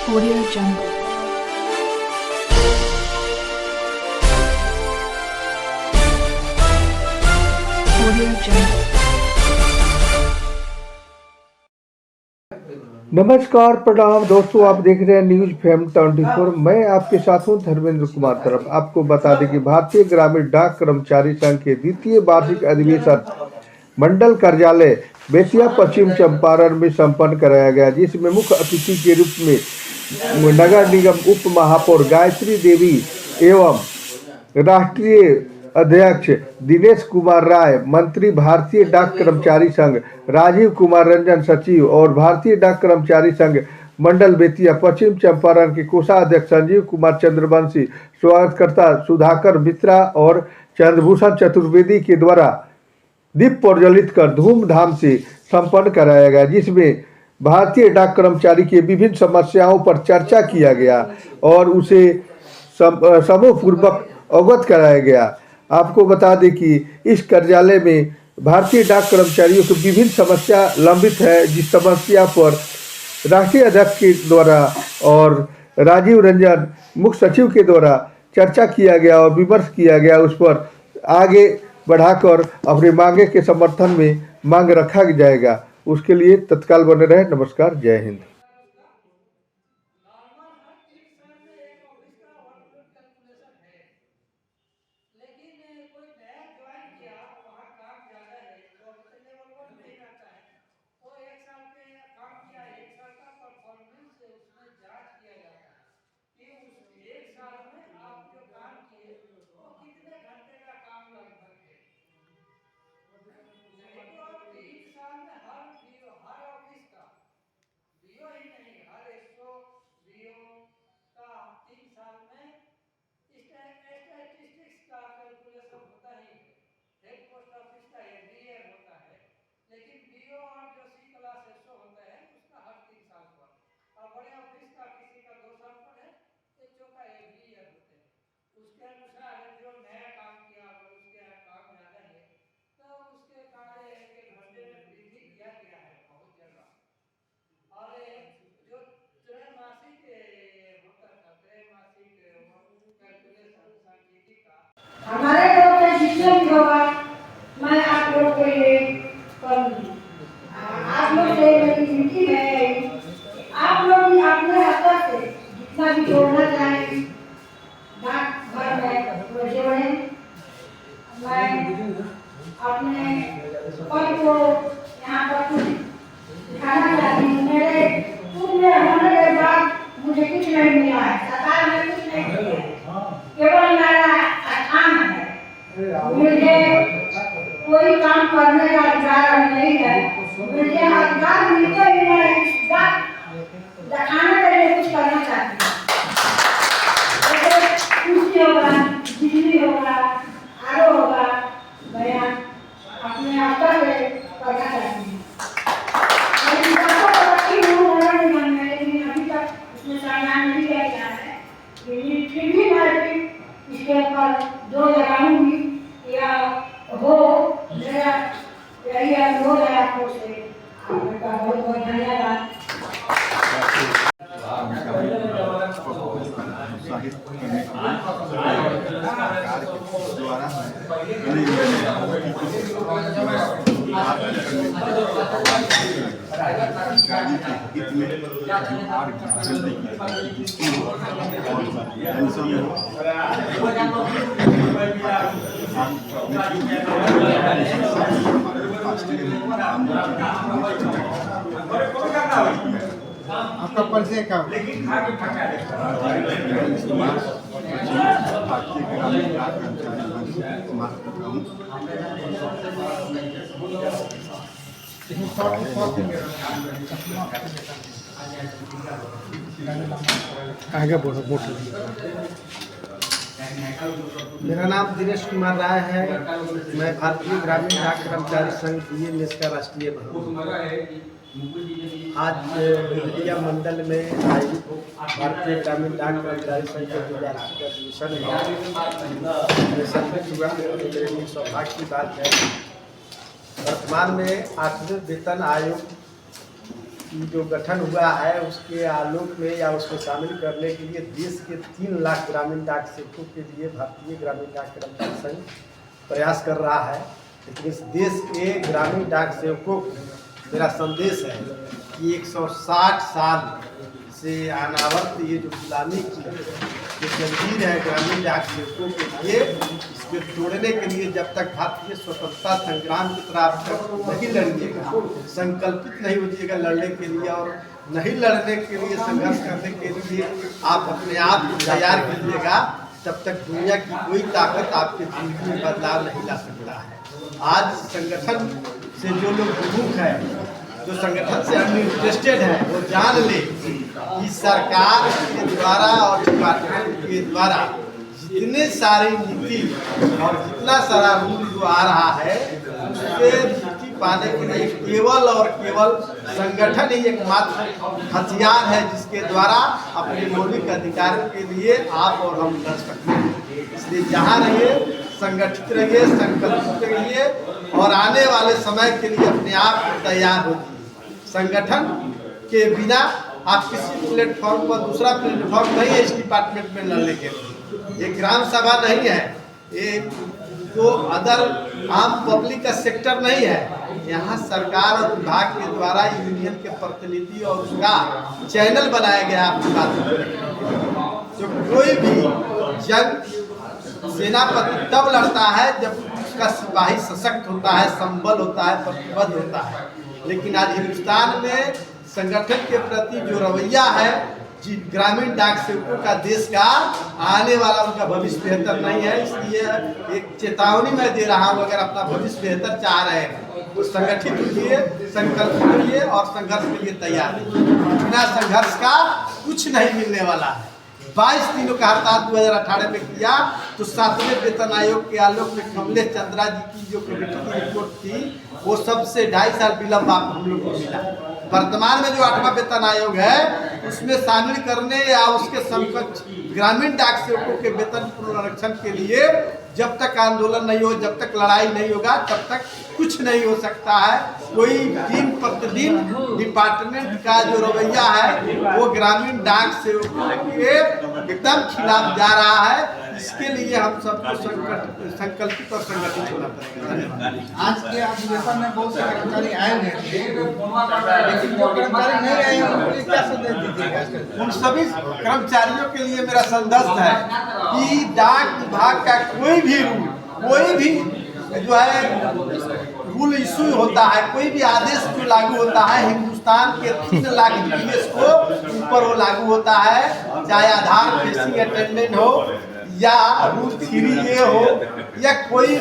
Audio Jungle. Audio Jungle. नमस्कार, प्रणाम दोस्तों। आप देख रहे हैं न्यूज फेम 24। मैं आपके साथ हूं धर्मेंद्र कुमार तरफ। आपको बता दें कि भारतीय ग्रामीण डाक कर्मचारी संघ के द्वितीय वार्षिक अधिवेशन मंडल कार्यालय बेतिया पश्चिम चंपारण में संपन्न कराया गया, जिसमें मुख्य अतिथि के रूप में नगर निगम उप महापौर गायत्री देवी एवं राष्ट्रीय अध्यक्ष दिनेश कुमार राय, मंत्री भारतीय डाक कर्मचारी संघ राजीव कुमार रंजन सचिव और भारतीय डाक कर्मचारी संघ मंडल बेतिया पश्चिम चंपारण के कोषाध्यक्ष संजीव कुमार चंद्रवंशी, स्वागतकर्ता सुधाकर मिश्रा और चंद्रभूषण चतुर्वेदी के द्वारा दीप प्रज्वलित कर धूमधाम से संपन्न कराया गया, जिसमें भारतीय डाक कर्मचारी की विभिन्न समस्याओं पर चर्चा किया गया और उसे समूहपूर्वक अवगत कराया गया। आपको बता दें कि इस कार्यालय में भारतीय डाक कर्मचारियों की विभिन्न समस्या लंबित है, जिस समस्या पर राष्ट्रीय अध्यक्ष के द्वारा और राजीव रंजन मुख्य सचिव के द्वारा चर्चा किया गया और विमर्श किया गया। उस पर आगे बढ़ाकर अपनी मांगे के समर्थन में मांग रखा जाएगा। उसके लिए तत्काल बने रहे। नमस्कार, जय हिंद। हमारे लोग से जितने भी होगा मैं आप लोग के लिए करूँगी। आप लोग से मेरी विनती है, आप लोग भी अपने स्तर से जितना भी जोड़ना चाहें डाक घर में वो जोड़ें। मैं अपने पद को यहाँ पर कुछ दिखाना चाहती हूँ। मेरे पूरे होने के बाद मुझे कुछ नहीं मिला है, सरकार ने कुछ नहीं दिया है, केवल मेरा स्थान है। मुझे कोई काम करने का अधिकार नहीं है। मुझे अधिकार मिलते ही मैं इस बात दिखाने के लिए कुछ करना चाहती हूँ। जैसे कुर्सी होगा, बिजली होगा, आरो होगा, मैं अपने स्तर से करना चाहती हूँ। लेकिन सबको तो रखी हूँ नगर निगम में, लेकिन अभी तक उसमें संज्ञान नहीं लिया गया है। फिर भी मैं इसके ऊपर जो लगाऊंगी या हो मेरा यही अनुरोध है आप लोग से। आपका बहुत बहुत धन्यवाद। आपका परिचय क्या है? आगे बढ़ो, मेरा नाम दिनेश कुमार राय है। मैं भारतीय ग्रामीण डाक कर्मचारी संघ BNS का राष्ट्रीय आज बेतिया मंडल में आयोजित भारतीय ग्रामीण डाक कर्मचारी संघ के 2008 अधिवेशन में सम्मिलित हुआ। मेरे लिए सौभाग्य की बात है। वर्तमान में 8वें वेतन आयोग की जो गठन हुआ है उसके आलोक में या उसको शामिल करने के लिए देश के 3 लाख ग्रामीण डाक सेवकों के लिए भारतीय ग्रामीण डाक कर्मचारी संघ प्रयास कर रहा है। लेकिन इस देश के ग्रामीण डाक सेवकों को मेरा संदेश है कि 160 साल से अनावरत ये जो गुलामी की जो जंजीर है ग्रामीण डाक सेवकों के लिए, इसको तोड़ने के लिए जब तक भारतीय स्वतंत्रता संग्राम की तरफ नहीं लड़िएगा, संकल्पित नहीं होइएगा लड़ने के लिए और नहीं लड़ने के लिए संघर्ष करने के लिए आप अपने आप को तैयार कीजिएगा, तब तक दुनिया की कोई ताकत आपके जिंदगी में बदलाव नहीं ला सकता है। आज संगठन से जो लोग विमुख है, जो संगठन से अनइंटरेस्टेड है, वो जान ले कि सरकार के द्वारा और डिपार्टमेंट के द्वारा जितने सारी नीति और जितना सारा रूल जो आ रहा है उसके मुक्ति पाने के लिए केवल और केवल संगठन ही एकमात्र हथियार है जिसके द्वारा अपने मौलिक अधिकारों के लिए आप और हम लड़ सकते हैं। इसलिए जहाँ रहिए संगठित रहिए, संकल्पित रहिए और आने वाले समय के लिए अपने आप को तैयार होइए। संगठन के बिना आप किसी प्लेटफॉर्म पर दूसरा प्लेटफॉर्म नहीं है इस डिपार्टमेंट में लड़ने के लिए। ये ग्राम सभा नहीं है, ये तो अदर आम पब्लिक का सेक्टर नहीं है। यहाँ सरकार और विभाग के द्वारा यूनियन के प्रतिनिधि और उसका चैनल बनाया गया आपकी बात। जो कोई भी जंग सेनापति तब लड़ता है जब उसका सिपाही सशक्त होता है, संबल होता है, प्रतिबद्ध होता है। लेकिन आज हिंदुस्तान में संगठन के प्रति जो रवैया है, ग्रामीण डाक सेवकों का, देश का आने वाला उनका भविष्य बेहतर नहीं है। इसलिए एक चेतावनी मैं दे रहा हूँ, अगर अपना भविष्य बेहतर चाह रहे हैं तो संगठित होइए, संकल्पित होइए और संघर्ष के लिए तैयार रहिए। बिना संघर्ष का कुछ नहीं मिलने वाला है। 22 दिनों का हड़ताल 2018 में किया तो 7वें वेतन आयोग के आलोक में कमलेश चंद्रा जी की जो कमेटी की रिपोर्ट थी वो सबसे 2.5 साल विलम्ब हम लोग को मिला। वर्तमान में जो 8वां वेतन आयोग है उसमें शामिल करने या उसके समकक्ष ग्रामीण डाक सेवकों के वेतन पुनरीक्षण के लिए जब तक आंदोलन नहीं हो, जब तक लड़ाई नहीं होगा, तब तक कुछ नहीं हो सकता है। कोई दिन प्रतिदिन डिपार्टमेंट का जो रवैया है वो ग्रामीण डाक सेवकों के एकदम खिलाफ जा रहा है। इसके लिए हम सबको संकल्पित और संगठित होना पड़ेगा। आज के अधिवेशन में बहुत से कर्मचारी आए हुए थे, लेकिन जो कर्मचारी नहीं आए उनको क्या संदेश दीजिएगा? उन सभी कर्मचारियों के लिए मेरा संदेश है कि डाक विभाग का कोई भी जो है रूल इशू होता है, कोई भी आदेश जो लागू होता है हिंदुस्तान के 3 लाख जीएस को ऊपर वो लागू होता है, चाहे आधार बेसिक अटेंडेंट हो या रूल 3A हो या कोई